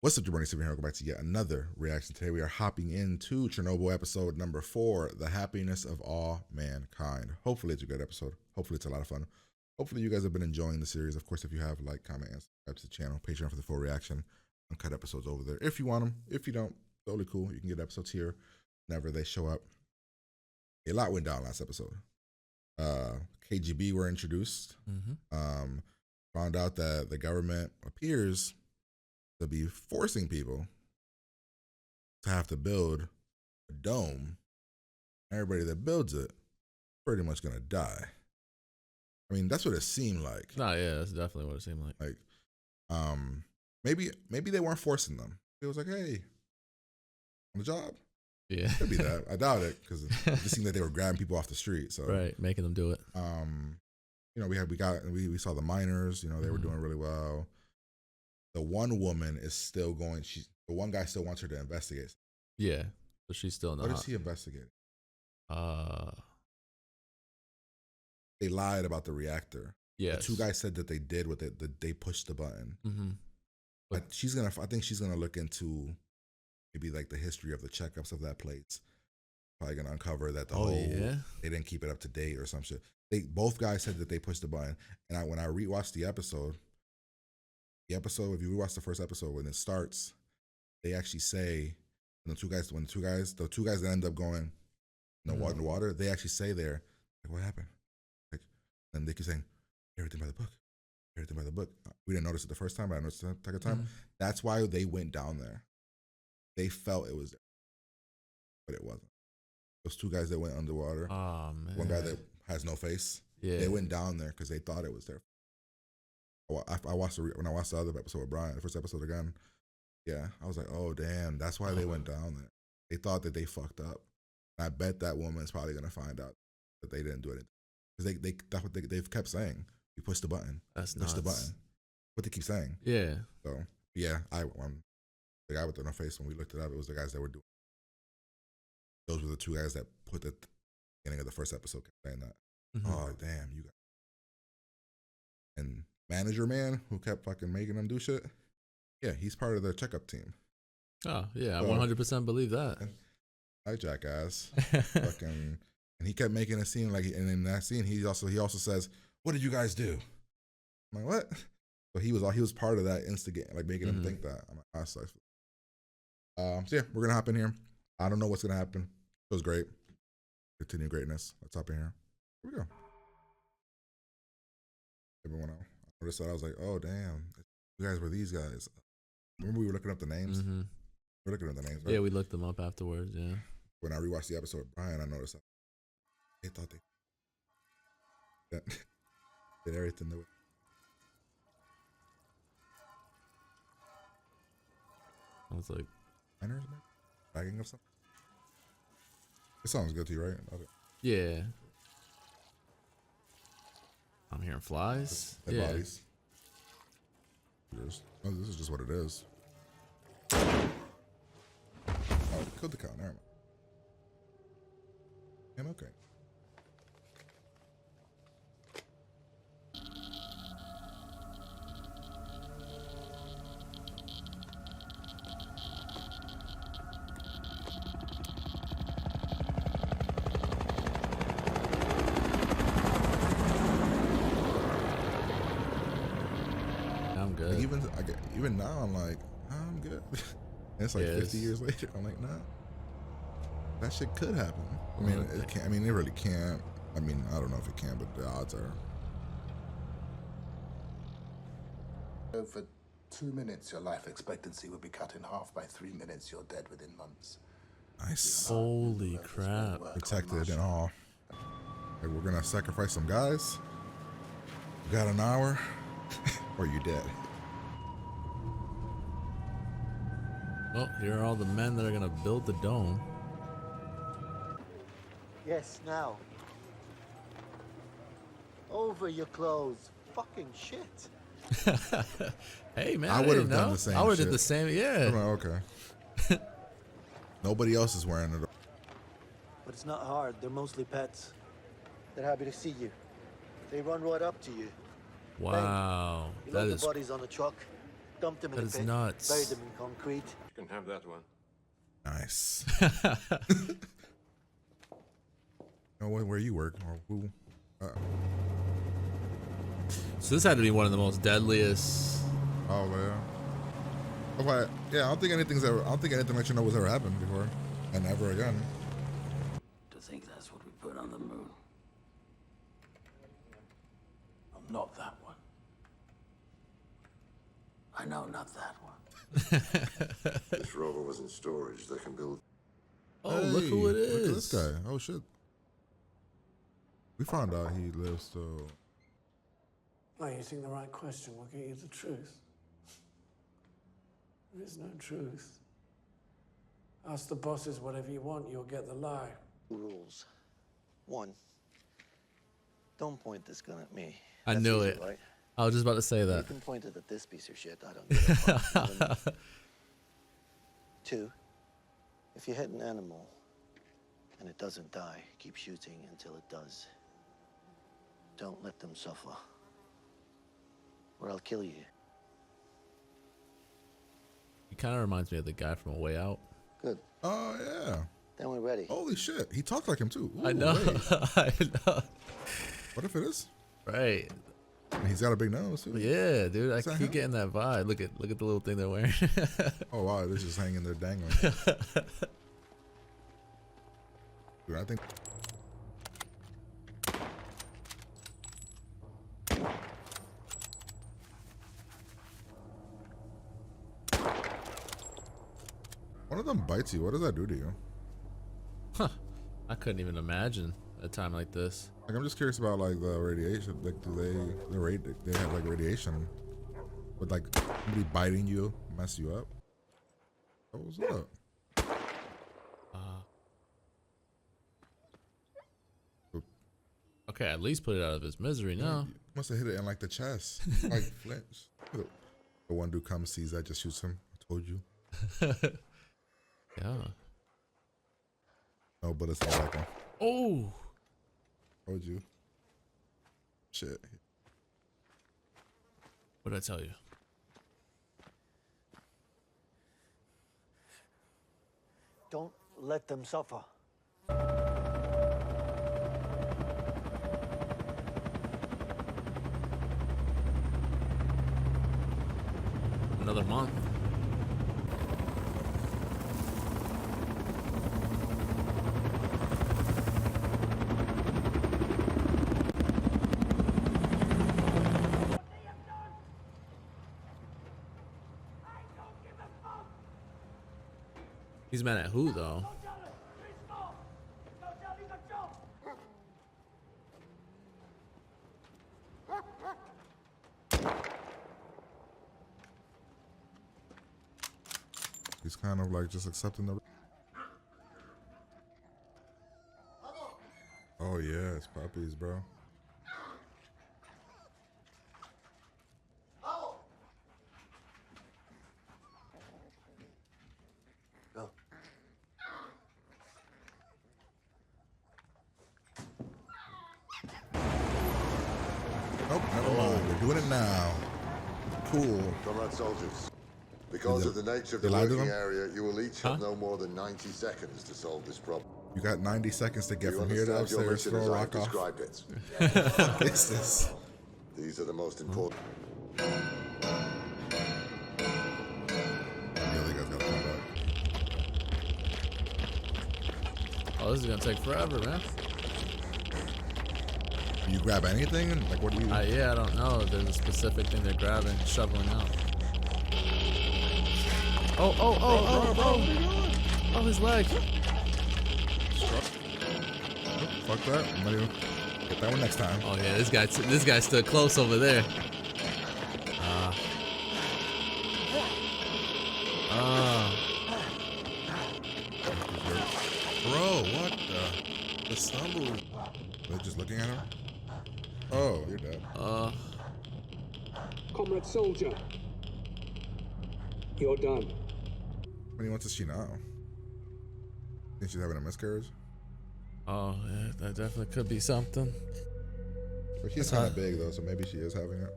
What's up, Jabroni? Here, welcome back to yet another reaction. Today we are hopping into Chernobyl episode number 4, The Happiness of All Mankind. Hopefully it's a good episode. Hopefully it's a lot of fun. Hopefully you guys have been enjoying the series. Of course, if you have, like, comment, and subscribe to the channel. Patreon for the full reaction. Uncut episodes over there. If you want them. If you don't, totally cool. You can get episodes here whenever they show up. A lot went down last episode. KGB were introduced. Found out that the government appears to be forcing people to have to build a dome. Everybody that builds it pretty much gonna die. I mean, that's what it seemed like. No, yeah, that's definitely what it seemed like. Maybe they weren't forcing them. It was like, hey, on the job. Yeah, Could be that. I doubt it, because it just seemed like they were grabbing people off the street. So right, making them do it. You know, we saw the miners. You know, they were doing really well. The one woman is still going. The one guy still wants her to investigate. Yeah, so she's still not. What is he investigating? They lied about the reactor. Yeah. The two guys said that they did what they pushed the button. But I think she's gonna look into maybe like the history of the checkups of that place. Probably gonna uncover that they didn't keep it up to date or some shit. Both guys said that they pushed the button, and when I rewatched the episode, if you rewatch the first episode, when it starts, they actually say the two guys that end up going in the water, they actually say there, like, what happened? Like, and they keep saying, everything by the book. Everything by the book. We didn't notice it the first time, but I noticed it the second time. That's why they went down there. They felt it was there, but it wasn't. Those two guys that went underwater, one guy that has no face, they went down there because they thought it was there. I watched when I watched the other episode with Brian, the first episode again. Yeah, I was like, oh damn, that's why they went down there. They thought that they fucked up. And I bet that woman's probably gonna find out that they didn't do anything, because that's what they've kept saying. You push the button. That's push the button. What they keep saying. Yeah. So yeah, the guy with the no face, when we looked it up, it was the guys that were doing. Those were the two guys that put the beginning of the first episode kept saying that. Oh damn, you guys. And manager man who kept fucking making them do shit. Yeah, he's part of the checkup team. Oh yeah, I 100% believe that. Hi, jackass. Fucking, and he kept making a scene like, and in that scene, he also says, "What did you guys do?" I'm like, what? So he was part of that instigate, like making him think that. I'm like, ah, sucks. So yeah, we're gonna hop in here. I don't know what's gonna happen. It was great. Continue greatness. Let's hop in here. Here we go. Everyone else. I noticed that. I was like, oh damn, you guys were these guys. Remember we were looking up the names? We were looking up the names, right? Yeah, we looked them up afterwards, yeah. When I rewatched the episode with Brian, I noticed that they thought they did everything that way. I was like, Miners, bagging of something? It sounds good to you, right? Okay. yeah. I'm hearing flies. Dead bodies. Oh, this is just what it is. Oh, killed the cow. Never mind. I'm okay. I'm good. Even now, I'm like, I'm good. And it's like 50 years later. I'm like, nah, that shit could happen. I mean, it can't. I mean, it really can't. I mean, I don't know if it can, but the odds are. For 2 minutes, your life expectancy would be cut in half. By 3 minutes, you're dead within months. Nice. Holy crap. Protected and all. Like, we're gonna sacrifice some guys. You got an hour, or you dead. Well, here are all the men that are gonna build the dome. Yes, now. Over your clothes. Fucking shit. Hey man, I would have done the same. I would have did the same. Yeah. I'm like, okay. Nobody else is wearing it. But it's not hard. They're mostly pets. They're happy to see you. They run right up to you. Wow, You that load is the bodies on the truck. Dumped him in That the is pit. nuts. Buried him in concrete. You can have that one. Nice. Oh, where you work or who? So this had to be one of the most deadliest. Oh man. Okay. Yeah, I don't think anything like Chernobyl ever happened before, and ever again. To think that's what we put on the moon. I'm not that one. I know, not that one. This rover was in storage. They can build. Oh, look who it Look at is. this guy. Oh shit. We found out he lives still. Well, you think the right question will get you the truth. There is no truth. Ask the bosses whatever you want, you'll get the lie. Rules. 1. Don't point this gun at me. I That's knew easy, it. Right? I was just about to say You that. can point it at this piece of shit. I don't give a fuck. 2. If you hit an animal and it doesn't die, keep shooting until it does. Don't let them suffer, or I'll kill you. He kind of reminds me of the guy from A Way Out. Good. Oh yeah. Then we're ready. Holy shit. He talks like him too. Ooh, I know. wait. I know. What if it is? Right. And he's got a big nose too. Yeah, dude. I Is that keep him? getting that vibe. Look at the little thing they're wearing. Oh wow, this is hanging there dangling. Dude, I think. One of them bites you. What does that do to you? I couldn't even imagine a time like this. Like, I'm just curious about like the radiation. Like, do they have like radiation? Would like somebody biting you mess you up? What was up? Okay, at least put it out of his misery now. Must have hit it in like the chest, like flinch. The one dude comes, sees that, just shoots him. I told you. Yeah. No, but it's not like him. Oh. Told you. Shit. What did I tell you? Don't let them suffer. Another month. He's mad at who though? He's kind of like just accepting the. Oh yeah, it's puppies, bro. Go. Nope, never mind. We're doing it now. Cool. Comrade soldiers, because of the nature of they the lied to working them? area, you will each have no more than 90 seconds to solve this problem. You got 90 seconds to get You from here to understand your upstairs, mission throw a as I've rock off. described it. What is this? These are the most important. Yeah, they guys gotta come back. Oh, this is gonna take forever, man. Do you grab anything? Like, what do you? Yeah, I don't know. There's a specific thing they're grabbing, shoveling out. Oh, oh, his leg. Fuck that. I'm not even. Get that one next time. Oh yeah, this guy stood close over there. Bro, what the stumble? They're just looking at him. Oh, you're dead. Comrade soldier, you're done. How many months is she now? Think she's having a miscarriage? Oh yeah, that definitely could be something. But she's kind of big though, so maybe she is having it.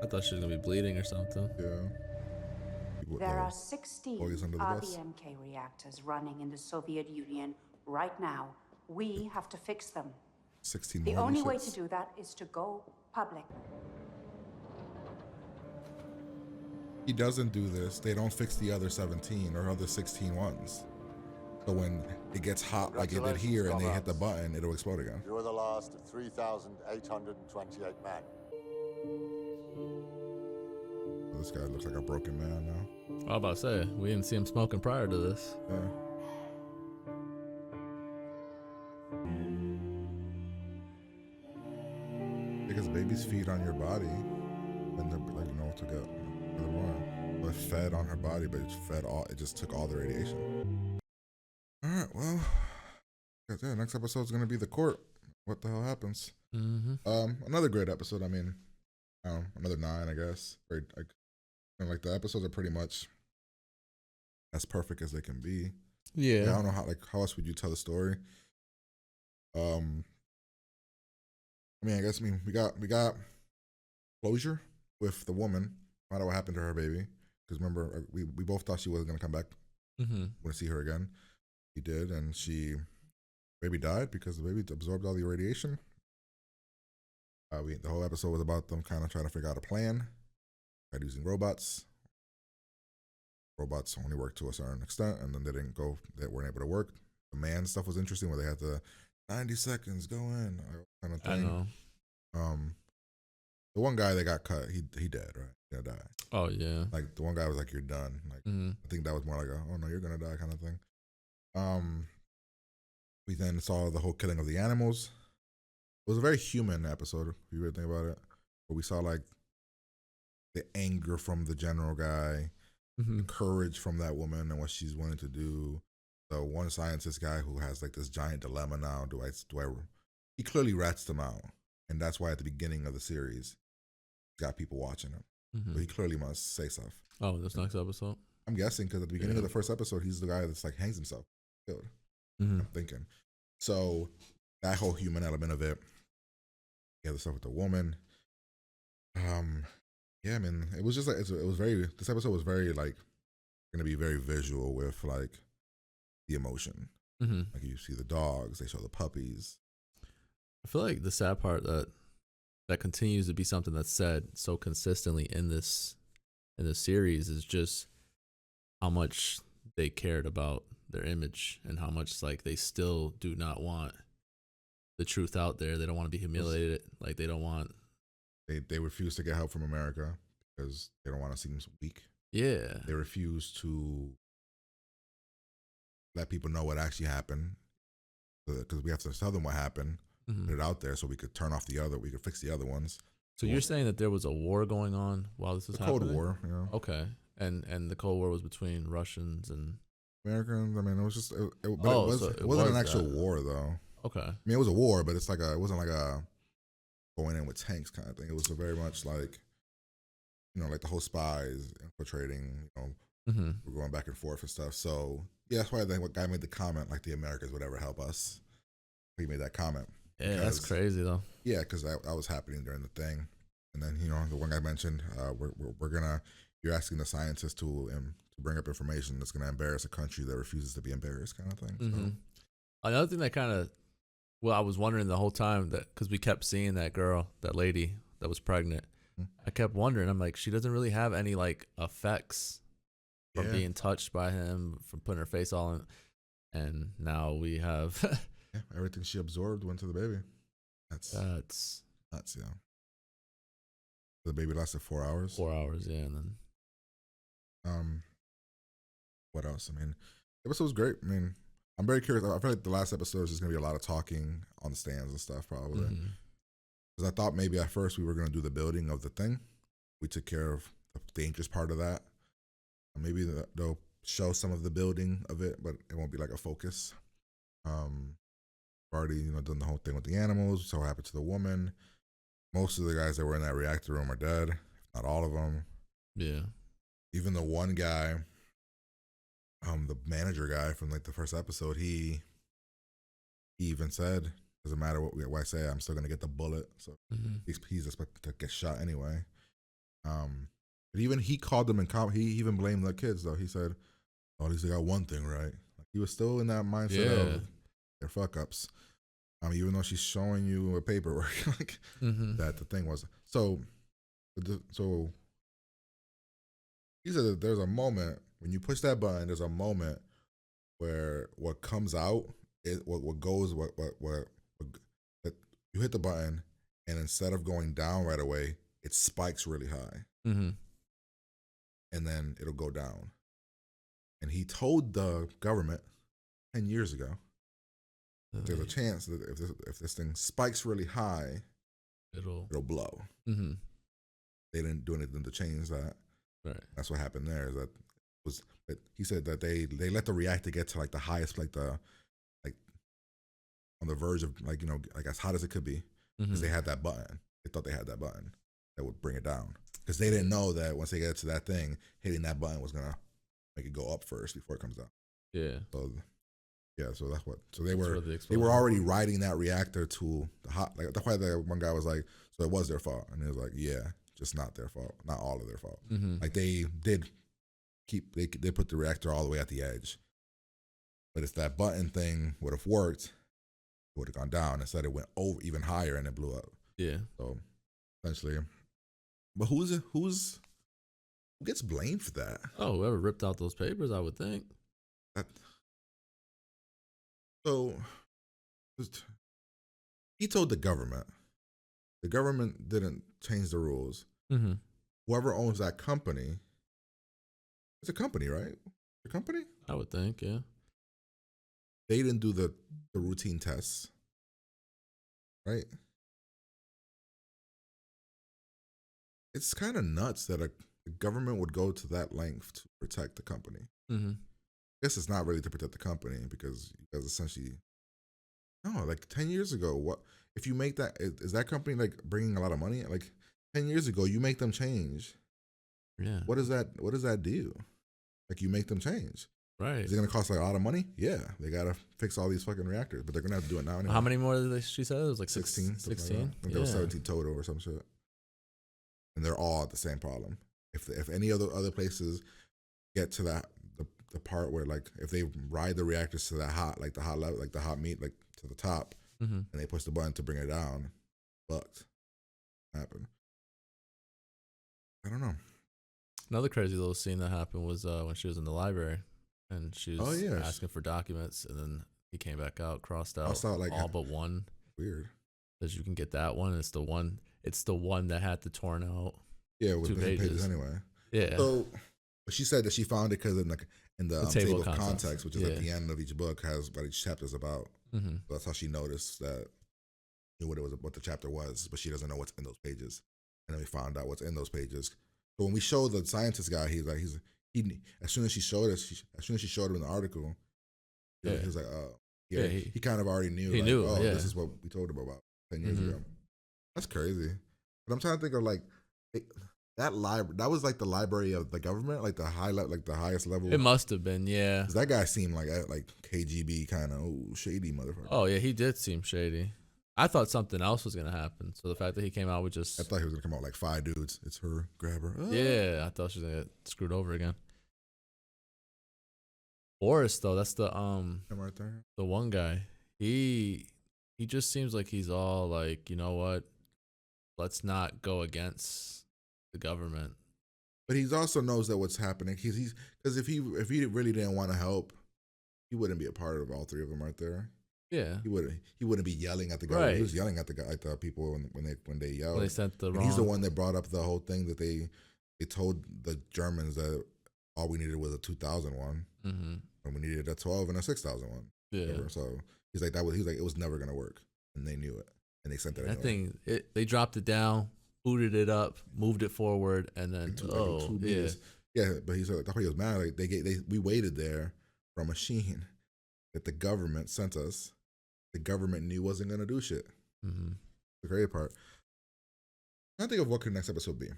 I thought she was gonna be bleeding or something. Yeah. People, There are boys 16 under the bus. RBMK reactors running in the Soviet Union right now. We have to fix them. 16 The more only shits. way to do that is to go public. He doesn't do this, they don't fix the other 17 or other 16 ones. So when it gets hot like it did here and they hit the button, it'll explode again. You are the last of 3,828 men. This guy looks like a broken man now. I was about to say, we didn't see him smoking prior to this. Yeah. Because babies feed on your body and they're like, you know, to get the born. But fed on her body, but it just took all the radiation. Alright, well, yeah, next episode's gonna be the court. What the hell happens? Another great episode. I mean, I don't know, another 9, I guess. Very, like the episodes are pretty much as perfect as they can be. Yeah. I don't know how else would you tell the story? I mean, we got closure with the woman. Find out what happened to her baby. Because remember, we both thought she wasn't gonna come back. Want to see her again. He did, and baby died because the baby absorbed all the radiation. The whole episode was about them kind of trying to figure out a plan. Tried using robots. Robots only worked to a certain extent, and then they weren't able to work. The man stuff was interesting, where they had the 90 seconds go in kind of thing. I know. The one guy that got cut, he dead, right? He gonna die. Oh yeah. Like the one guy was like, "You're done." Like I think that was more like "Oh no, you're gonna die" kind of thing. We then saw the whole killing of the animals. It was a very human episode, if you really think about it. But we saw like the anger from the general guy, the courage from that woman and what she's wanting to do. The one scientist guy who has like this giant dilemma now. He clearly rats them out. And that's why at the beginning of the series, he's got people watching him. So he clearly must say stuff. Oh, this next episode? I'm guessing because at the beginning of the first episode, he's the guy that's like hangs himself. Killed. I'm thinking. So that whole human element of it, the other stuff with the woman. Yeah, I mean, it was just like this episode was very like gonna be very visual with like the emotion. Like you see the dogs, they show the puppies. I feel like the sad part that continues to be something that's said so consistently in this series is just how much they cared about their image and how much like they still do not want the truth out there. They don't want to be humiliated. Like they don't want. They refuse to get help from America because they don't want to seem weak. Yeah. They refuse to let people know what actually happened because we have to tell them what happened, put it out there so we could we could fix the other ones. So you're saying that there was a war going on while this was happening? Cold War, you know. Okay. And the Cold War was between Russians and Americans. I mean, it was just, it wasn't an actual war though. Okay. I mean, it was a war, but it's like it wasn't like a going in with tanks kind of thing. It was very much like, you know, like the whole spies infiltrating, you know, we're going back and forth and stuff. So yeah, that's why I think what guy made the comment, like the Americans would ever help us. He made that comment. Yeah, that's crazy though. Yeah, because that was happening during the thing. And then, you know, the one guy mentioned, you're asking the scientists to bring up information that's going to embarrass a country that refuses to be embarrassed kind of thing. So. Another thing that kind of, I was wondering the whole time that, because we kept seeing that girl, that lady that was pregnant. I kept wondering, I'm like, she doesn't really have any like effects from being touched by him, from putting her face all in. And now we have. Yeah, everything she absorbed went to the baby. That's nuts, yeah. The baby lasted 4 hours. 4 hours, yeah, and then. What else? I mean, the episode was great. I mean, I'm very curious. I feel like the last episode is just gonna be a lot of talking on the stands and stuff, probably. Because I thought maybe at first we were gonna do the building of the thing. We took care of the dangerous part of that. Maybe they'll show some of the building of it, but it won't be like a focus. Already, you know, done the whole thing with the animals. So what happened to the woman? Most of the guys that were in that reactor room are dead, if not all of them. Yeah. Even the one guy, the manager guy from like the first episode, he even said, doesn't matter what I say, I'm still gonna get the bullet. So he's expected to get shot anyway. But even he called them he even blamed the kids though. He said, "Oh, at least they got one thing right." Like, he was still in that mindset of their fuck ups. Even though she's showing you a paperwork, like that the thing was so. So he said that there's a moment when you push that button. There's a moment where what comes out is what goes that you hit the button, and instead of going down right away, it spikes really high, and then it'll go down. And he told the government 10 years ago there's a chance that if this thing spikes really high, it'll blow. They didn't do anything to change that. Right. That's what happened there. That he said that they let the reactor get to like the highest, like on the verge of like as hot as it could be, because they had that button. They thought they had that button that would bring it down, because they didn't know that once they get to that thing, hitting that button was gonna make it go up first before it comes down. Yeah. So yeah, so that's what. So they were already riding that reactor to the hot. Like that's why the one guy was like, so it was their fault, and he was like, yeah, just not their fault, not all of their fault. Like they did they put the reactor all the way at the edge, but if that button thing would have worked, it would have gone down. Instead, it went over even higher and it blew up. Yeah. So essentially, but who gets blamed for that? Oh, whoever ripped out those papers, I would think. So he told the government. The government didn't change the rules. Whoever owns that company, it's a company, right? A company? I would think, yeah. They didn't do the routine tests, right? It's kind of nuts that the government would go to that length to protect the company. I guess it's not really to protect the company because essentially, no, like 10 years ago, what if you make that? Is that company like bringing a lot of money? Like 10 years ago, you make them change. Yeah. What does that do? Like you make them change. Right. Is it going to cost like a lot of money? Yeah. They got to fix all these fucking reactors, but they're going to have to do it now anyway. How many more did she said? It was like 16. 16? I think there was 17 total or some shit. And they're all at the same problem. If any other places get to that, the part where like if they ride the reactors to that hot, like the hot level, like the hot meat, like to the top, and they push the button to bring it down, fucked. Happen. I don't know. Another crazy little scene that happened was when she was in the library and she was asking for documents, and then he came back out, crossed out like all but one. Weird. Says you can get that one. It's the one that had the torn out. Yeah, with 2 pages anyway. Yeah. So, but she said that she found it because in the table of context, which is at the end of each book, has what each chapter is about. So that's how she noticed that knew what the chapter was, but she doesn't know what's in those pages. And then we found out what's in those pages. So when we showed the scientist guy, he as soon as she showed him in the article, he was like, he kind of already knew. He knew. Oh, this is what we told him about 10 years ago. That's crazy. But I'm trying to think of like that library. That was like the library of the government, like the highest level. It must have been, yeah. 'Cause that guy seemed like KGB kind of shady motherfucker. Oh yeah, he did seem shady. I thought something else was gonna happen. So the fact that he came out with I thought he was gonna come out like 5 dudes. It's her, grab her. Oh. Yeah, I thought she was gonna get screwed over again. Boris though, that's the right there. The one guy. He just seems like he's all like, you know what? Let's not go against the government. But he also knows that what's happening. Because if he really didn't want to help, he wouldn't be a part of all 3 of them right there. Yeah, he wouldn't be yelling at the guy. Right. He was yelling at the people when they yelled. They sent the wrong. He's the one that brought up the whole thing that they told the Germans that all we needed was a 2000 one, and we needed a 12 and a 6000 one. Yeah. Whatever. So he's like it was never gonna work, and they knew it, and they sent it. That anyway. They dropped it down, booted it up, moved it forward, and then yeah. But he said that's why he was mad. Like we waited there for a machine that the government sent us. The government knew wasn't gonna do shit. The crazy part. I can't think of what could next episode be.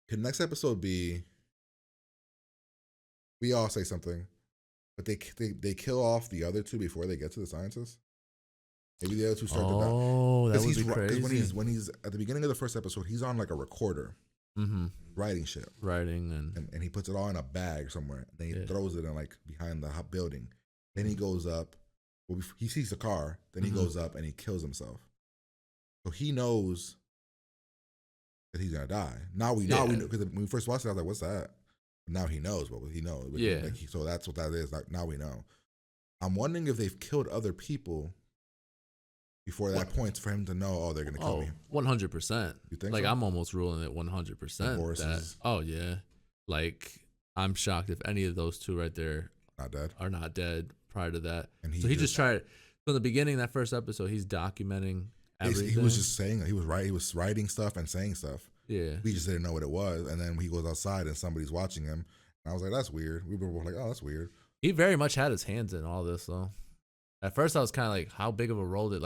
Could next episode be? We all say something, but they kill off the other 2 before they get to the scientists. Maybe the other 2 start to die. Oh, that would be crazy. Because when he's at the beginning of the first episode, he's on like a recorder. writing shit. Writing And he puts it all in a bag somewhere. And then he throws it in like behind the building. Then he goes up. Well, he sees the car. Then he goes up and he kills himself. So he knows that he's gonna die. Now we know because when we first watched it, I was like, "What's that?" But now he knows what he knows. Yeah. Like so that's what that is. Like now we know. I'm wondering if they've killed other people before that point for him to know. Oh, they're gonna kill me. 100%. You think? Like so? I'm almost ruling it 100%. That, oh yeah. Like I'm shocked if any of those two right there are not dead prior to that. And he just tried from the beginning. That first episode, he's documenting everything. He was just saying he was writing stuff and saying stuff. Yeah, we just didn't know what it was. And then he goes outside and somebody's watching him. And I was like, that's weird. We were like, oh, that's weird. He very much had his hands in all this though. At first, I was kind of like, how big of a role did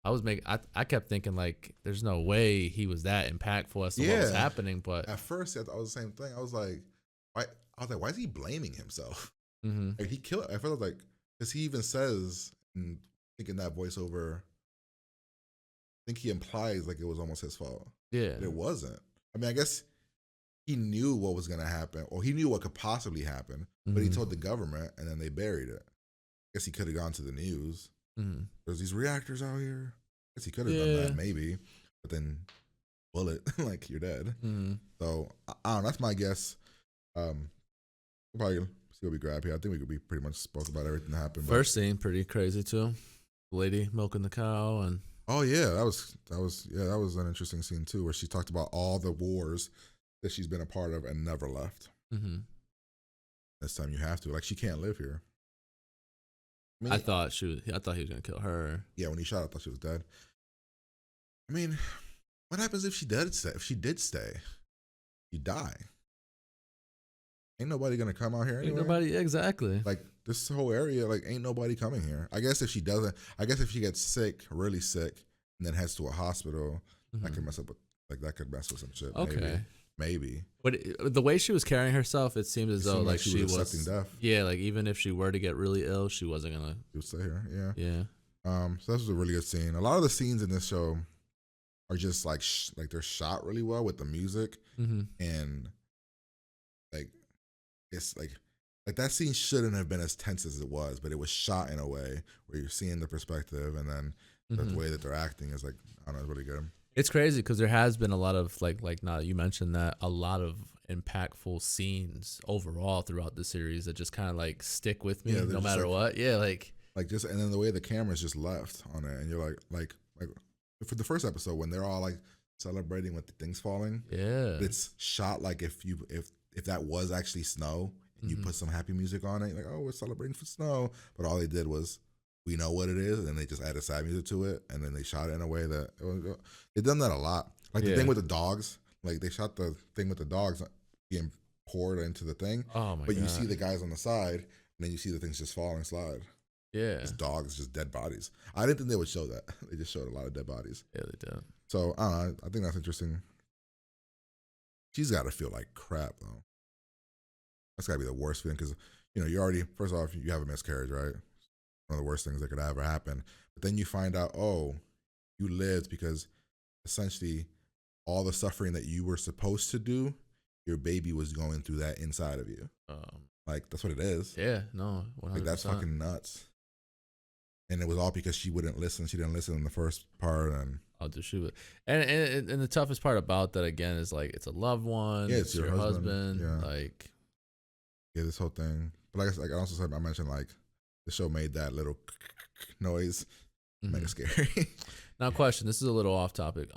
I kept thinking like, there's no way he was that impactful as to what was happening. But at first, I was the same thing. I was like, why is he blaming himself? Like he killed. At first, I was like, because he even says, and thinking that voiceover, I think he implies like it was almost his fault. Yeah, but it wasn't. I mean, I guess he knew what was going to happen, or he knew what could possibly happen, but he told the government, and then they buried it. I guess he could have gone to the news. There's these reactors out here. I guess he could have done that, maybe, but then bullet, like you're dead. So I don't know. That's my guess. We'll probably see what we grab here. I think we pretty much spoke about everything that happened. First scene, pretty crazy too. The lady milking the cow and. Oh yeah, that was an interesting scene too, where she talked about all the wars that she's been a part of and never left. This time you have to. Like she can't live here. I mean, I thought he was gonna kill her. Yeah, when he shot, I thought she was dead. I mean, what happens if she did stay? If she did stay, you die. Ain't nobody gonna come out here anyway. Ain't nobody, exactly. Like this whole area, like ain't nobody coming here. I guess if she doesn't, I guess if she gets sick, really sick, and then heads to a hospital, that could mess up with, like that could mess with some shit. Okay. Maybe. But the way she was carrying herself, it seemed as though like she was accepting death. Yeah, like even if she were to get really ill, she wasn't gonna. She would stay here. Yeah. Yeah. So this was a really good scene. A lot of the scenes in this show are just like they're shot really well with the music, and like it's like that scene shouldn't have been as tense as it was, but it was shot in a way where you're seeing the perspective, and then the way that they're acting is like, I don't know, it's really good. It's crazy because there has been a lot of like now you mentioned that, a lot of impactful scenes overall throughout the series that just kind of like stick with me no matter what. Yeah, like just, and then the way the camera's just left on it, and you're like for the first episode when they're all like celebrating with the things falling. Yeah, it's shot like if that was actually snow and you put some happy music on it, like, oh, we're celebrating for snow, but all they did was, we know what it is, and then they just added sad music to it, and then they shot it in a way that they've done that a lot. Like the thing with the dogs, like they shot the thing with the dogs being poured into the thing. Oh my but God. You see the guys on the side, and then you see the things just fall and slide. Yeah, it's dogs, just dead bodies. I didn't think they would show that. They just showed a lot of dead bodies. Yeah, they did. So I don't know. I think that's interesting. She's got to feel like crap though. That's got to be the worst feeling because you already, first off, you have a miscarriage, right? One of the worst things that could ever happen. But then you find out, oh, you lived because essentially all the suffering that you were supposed to do, your baby was going through that inside of you. Like that's what it is. Yeah, no, 100%. Like that's fucking nuts. And it was all because she wouldn't listen. She didn't listen in the first part, and and the toughest part about that again is like it's a loved one. Yeah, it's your husband. Yeah. Like this whole thing. But like I also said, I mentioned like the show made that little noise. Mega scary. Now, question. This is a little off topic.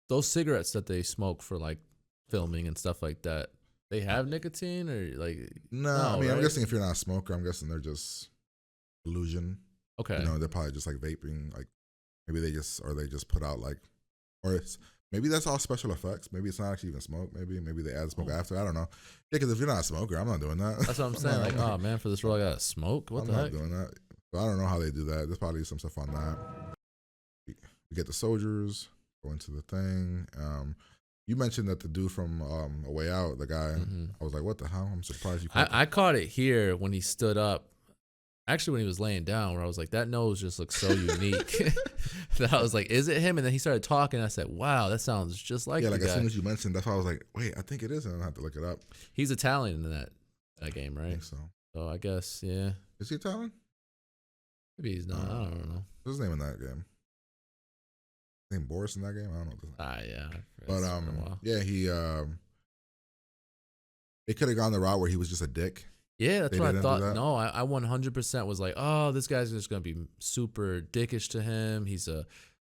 Those cigarettes that they smoke for like filming and stuff like that, they have nicotine or like? No, I mean, right? I'm guessing if you're not a smoker, I'm guessing they're just illusion. Okay. They're probably just like vaping. Like maybe they just put out like, or it's, maybe that's all special effects. Maybe it's not actually even smoke. Maybe they add smoke after. I don't know. Yeah, because if you're not a smoker, I'm not doing that. That's what I'm saying. Like, oh man, for this role, I gotta smoke. What the heck? I'm not doing that. But I don't know how they do that. There's probably some stuff on that. We get the soldiers go into the thing. You mentioned that the dude from A Way Out, the guy. I was like, what the hell? I'm surprised you caught I caught it here when he stood up Actually, when he was laying down, where I was like, that nose just looks so unique that I was like, is it him? And then he started talking. I said, wow, that sounds just like Yeah, the like guy. as soon as you mentioned, that's why I was like, wait, I think it is, and I have to look it up. He's Italian in that game, I right? think so. So I guess, yeah. Is he Italian? Maybe he's not. I don't know. What's his name in that game? His name Boris in that game? I don't know. Yeah. But It's been a while. yeah, they could have gone the route where he was just a dick. Yeah, that's They what I didn't do thought. that? No, I 100% was like, oh, this guy's just going to be super dickish to him. He's a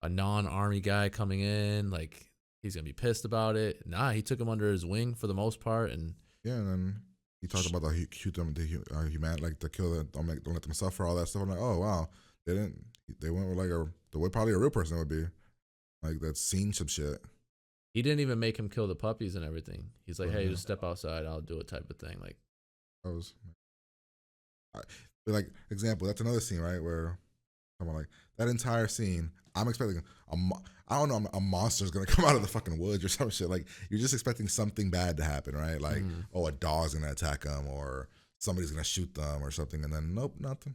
non-army guy coming in. Like, he's going to be pissed about it. Nah, he took him under his wing for the most part. And Yeah, and then he talked about the human, like to kill them, don't let them suffer, all that stuff. I'm like, oh wow, they went with like the way probably a real person would be, like that's seen some shit. he didn't even make him kill the puppies and everything. He's like, hey, Mhm. just step outside. I'll do it type of thing. Like, That was, like example. That's another scene, right, where someone like that entire scene. I'm expecting I don't know, a monster's gonna come out of the fucking woods or some shit. Like you're just expecting something bad to happen, right? Like, oh, a dog's gonna attack them or somebody's gonna shoot them or something, and then nope, nothing.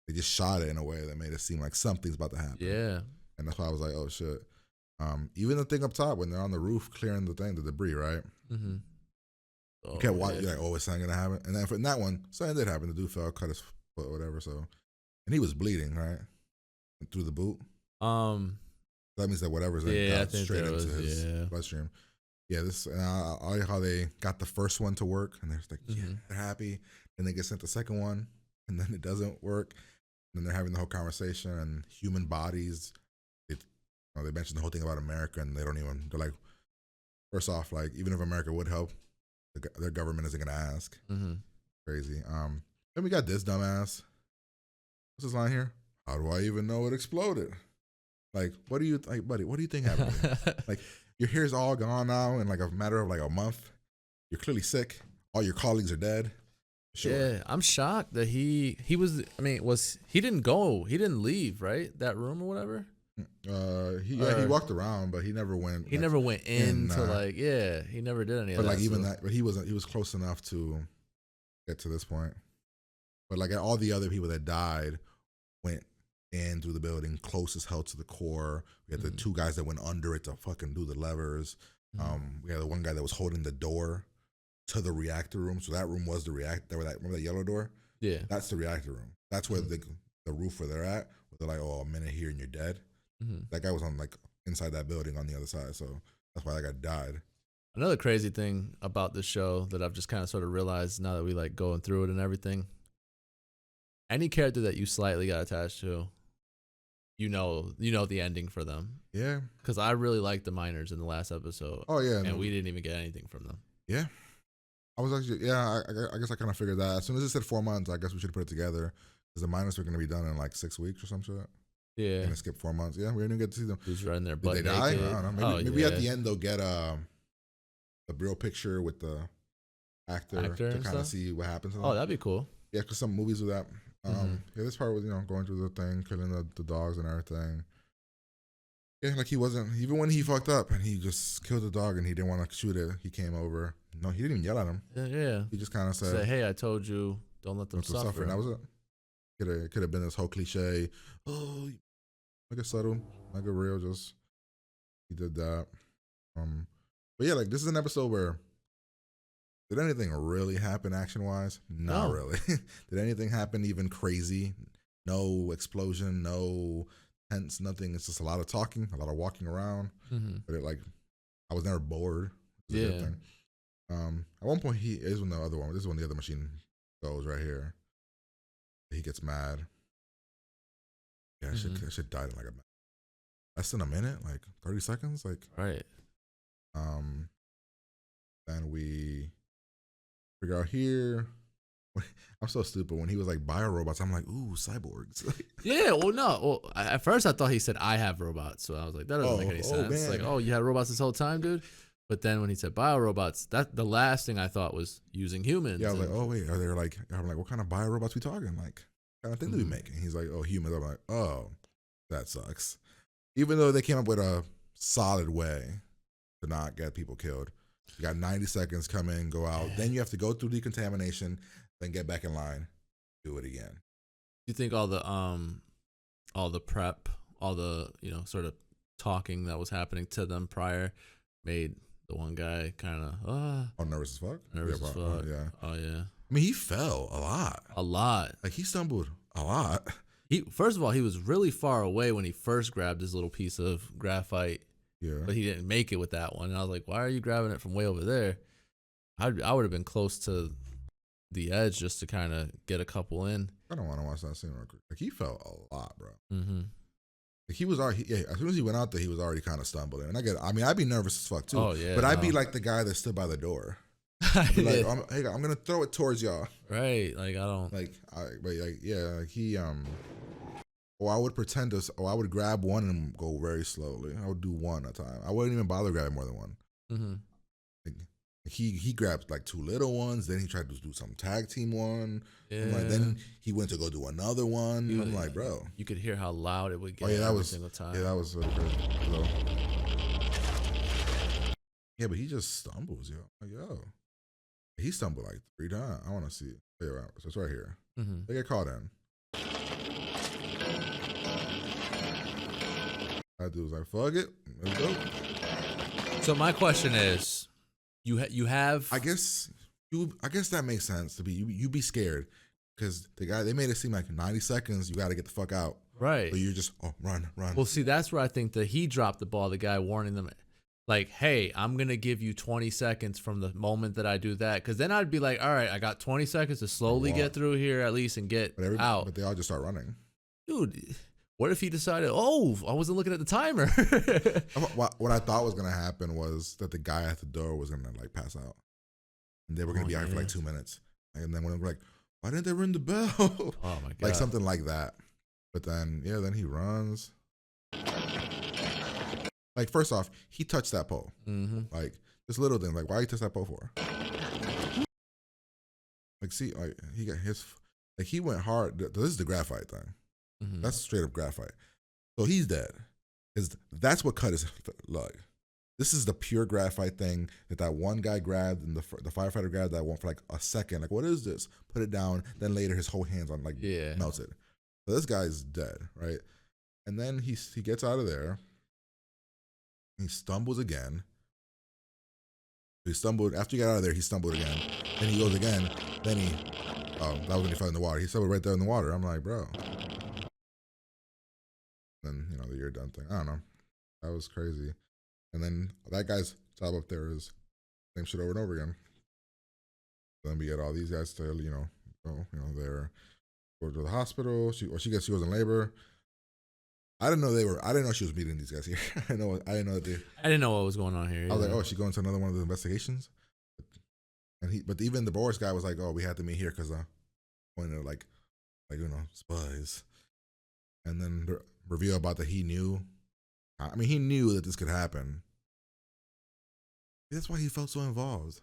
They just shot it in a way that made it seem like something's about to happen. yeah. And that's why I was like, oh shit. Even the thing up top when they're on the roof clearing the debris, right? Mm-hmm. You can't watch. You're like, oh, it's something gonna happen. And then in that one, something did happen. The dude fell, cut his foot, or whatever. So, and he was bleeding, right, through the boot. That means that whatever's in I got think straight there into was, his bloodstream. Yeah, this. And I like how they got the first one to work, and they're like, yeah, they're happy. And they get sent the second one, and then it doesn't work. And then they're having the whole conversation and human bodies. They mentioned the whole thing about America, and they're like, first off, like even if America would help, their government isn't gonna ask. Crazy. Then we got this dumbass. What's his line here? How do I even know it exploded? Like, what do you like, buddy? What do you think happened? Here? Like, your hair's all gone now in like a matter of like a month. You're clearly sick. All your colleagues are dead. Sure. Yeah, I'm shocked that he was. I mean, he didn't leave, right? That room or whatever. He walked around, but he never went. He never went into like, he never did any of but that. Like even that, but he was close enough to get to this point. But like all the other people that died went in through the building, close as hell to the core. We had the two guys that went under it to fucking do the levers. We had the one guy that was holding the door to the reactor room. So that room was the reactor. Remember that yellow door? Yeah, that's the reactor room. That's where the roof where they're at. Where they're like, oh, a minute here and you're dead. That guy was on like inside that building on the other side, so that's why that guy died. Another crazy thing about this show that I've just kind of sort of realized now that we like going through it and everything. Any character that you slightly got attached to, you know the ending for them. Yeah, because I really liked the miners in the last episode. Oh yeah, and we didn't even get anything from them. Yeah, I was actually I guess I kind of figured that as soon as it said 4 months, I guess we should put it together because the miners were going to be done in like 6 weeks or some shit. Yeah, and skip 4 months. Yeah, we didn't even get to see them. Who's running their Did butt they die? naked? I don't know. Maybe at the end they'll get a real picture with the actor to kind of see what happens. Oh, that'd be cool. Yeah, because some movies do that. Yeah, this part was going through the thing, killing the dogs and everything. Yeah, like he wasn't even when he fucked up and he just killed the dog and he didn't want to shoot it. He came over. No, he didn't even yell at him. Yeah. He just kind of said, "Hey, I told you, don't let them suffer." And that was it. Could have been this whole cliche. Oh, make it subtle, make it real. Just he did that. But yeah, like this is an episode where did anything really happen action wise? Not really. Did anything happen even crazy? No explosion, no tense, nothing. It's just a lot of talking, a lot of walking around. But I was never bored. Yeah. Thing. At one point this is when the other machine goes right here. He gets mad. Yeah, that shit died in like less than a minute, like 30 seconds, like right. Then we figure out here. I'm so stupid. When he was like biorobots, I'm like, ooh, cyborgs. Yeah, well, no. Well, at first I thought he said I have robots, so I was like, that doesn't make any sense. Man. Like, oh, you had robots this whole time, dude. But then when he said biorobots, that the last thing I thought was using humans. Yeah, I was like, oh wait, are there like? I'm like, what kind of biorobots we talking? Like, what kind of thing do we make? And he's like, oh, humans. I'm like, oh, that sucks. Even though they came up with a solid way to not get people killed. You got 90 seconds, come in, go out. Then you have to go through decontamination, then get back in line, do it again. you think all the prep, all the sort of talking that was happening to them prior made the one guy kind of nervous as fuck. nervous as fuck. Yeah. Oh yeah. I mean, he fell a lot. A lot. Like he stumbled a lot. First of all, he was really far away when he first grabbed his little piece of graphite. Yeah. But he didn't make it with that one. And I was like, why are you grabbing it from way over there? I would have been close to the edge just to kind of get a couple in. I don't want to watch that scene real quick. Like he fell a lot, bro. Mm-hmm. Like he was already, as soon as he went out there, he was already kind of stumbling. And I'd be nervous as fuck too. Oh, yeah. But I'd be like the guy that stood by the door. I'd be like, hey, I'm going to throw it towards y'all. Right. Like, I don't. I would pretend to, I would grab one and go very slowly. I would do one at a time. I wouldn't even bother grabbing more than one. Mm-hmm. Like, he grabbed like two little ones. Then he tried to do some tag team one. Yeah. Then he went to go do another one. I'm like, bro. You could hear how loud it would get every single time. Yeah, that was really good. So, yeah, but he just stumbles, yo. Like, yo. He stumbled like 3 times. I want to see it. So it's right here. Mm-hmm. They get caught in. That dude was like, fuck it. Let's go. So my question is, you have. I guess that makes sense to be you be scared because they made it seem like 90 seconds you got to get the fuck out. Right. So you're just run. Well, see, that's where I think that he dropped the ball. The guy warning them, like, hey, I'm gonna give you 20 seconds from the moment that I do that, because then I'd be like, all right, I got 20 seconds to slowly get through here at least and get out. But they all just start running. Dude, what if he decided, oh, I wasn't looking at the timer? What I thought was gonna happen was that the guy at the door was gonna like pass out, and they were gonna be out for like 2 minutes, and then when we're like, why didn't they ring the bell? Oh my god, like something like that. But then then he runs. Like first off, he touched that pole. Mm-hmm. Like this little thing. Like why he touched that pole for? Like see, like he got his. Like he went hard. This is the graphite thing. Mm-hmm. That's straight up graphite. So he's dead. That's what cut his leg. This is the pure graphite thing that one guy grabbed and the firefighter grabbed that one for like a second. Like, what is this? Put it down. Then later his whole hands on melted. So this guy's dead, right? And then he gets out of there. He stumbles again. He stumbled after he got out of there. He stumbled again. Then he goes again. Then that was when he fell in the water. He stumbled right there in the water. I'm like, bro. Then the you're done thing. I don't know. That was crazy. And then that guy's job up there is same shit over and over again. Then we get all these guys to they're go to the hospital. She was in labor. I didn't know she was meeting these guys here. I didn't know what was going on here. I was like, oh, is she going to another one of the investigations? But even the Boris guy was like, oh, we had to meet here because pointed at like spies. And then the reveal about that he knew. I mean, he knew that this could happen. That's why he felt so involved.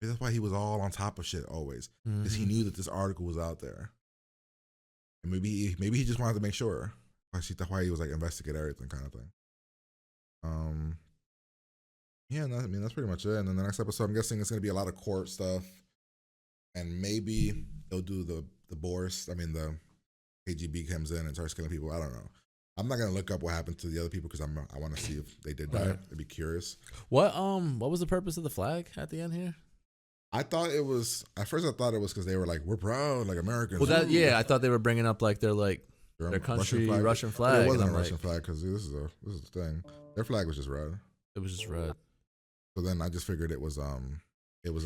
That's why he was all on top of shit always, because he knew that this article was out there. And maybe he just wanted to make sure. That's why he was like investigate everything kind of thing. That's pretty much it. And then the next episode, I'm guessing it's gonna be a lot of court stuff, and maybe they'll do the Boris. I mean, the KGB comes in and starts killing people. I don't know. I'm not gonna look up what happened to the other people because I want to see if they did die. I'd be curious. What was the purpose of the flag at the end here? At first I thought it was because they were like, we're proud, like Americans. Well, I thought they were bringing up like their country Russian flag. It wasn't a Russian flag because this is the thing. Their flag was just red. It was just red. So then I just figured it was a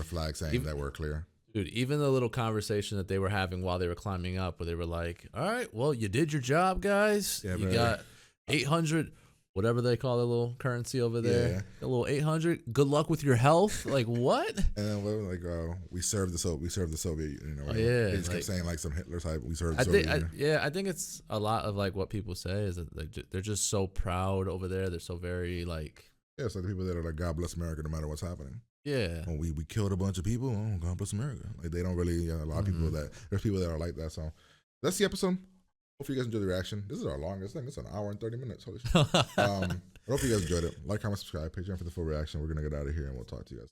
flag saying that we're clear. Dude, even the little conversation that they were having while they were climbing up, where they were like, all right, well, you did your job, guys. Yeah, you got 800, whatever they call the little currency over there. Yeah. A little 800. Good luck with your health. Like, what? And then we're like, we served the Soviet Union. They just kept saying like some Hitler type, we served the Soviet Union. I think it's a lot of like what people say is that they're just so proud over there. They're so very like. Yeah, it's like the people that are like, God bless America no matter what's happening. Yeah. When we killed a bunch of people. Oh, God bless America. Like they don't really, a lot of people there's people that are like that. So that's the episode. Hopefully you guys enjoyed the reaction. This is our longest thing. It's an hour and 30 minutes. Holy shit. I hope you guys enjoyed it. Like, comment, subscribe, Patreon for the full reaction. We're going to get out of here and we'll talk to you guys.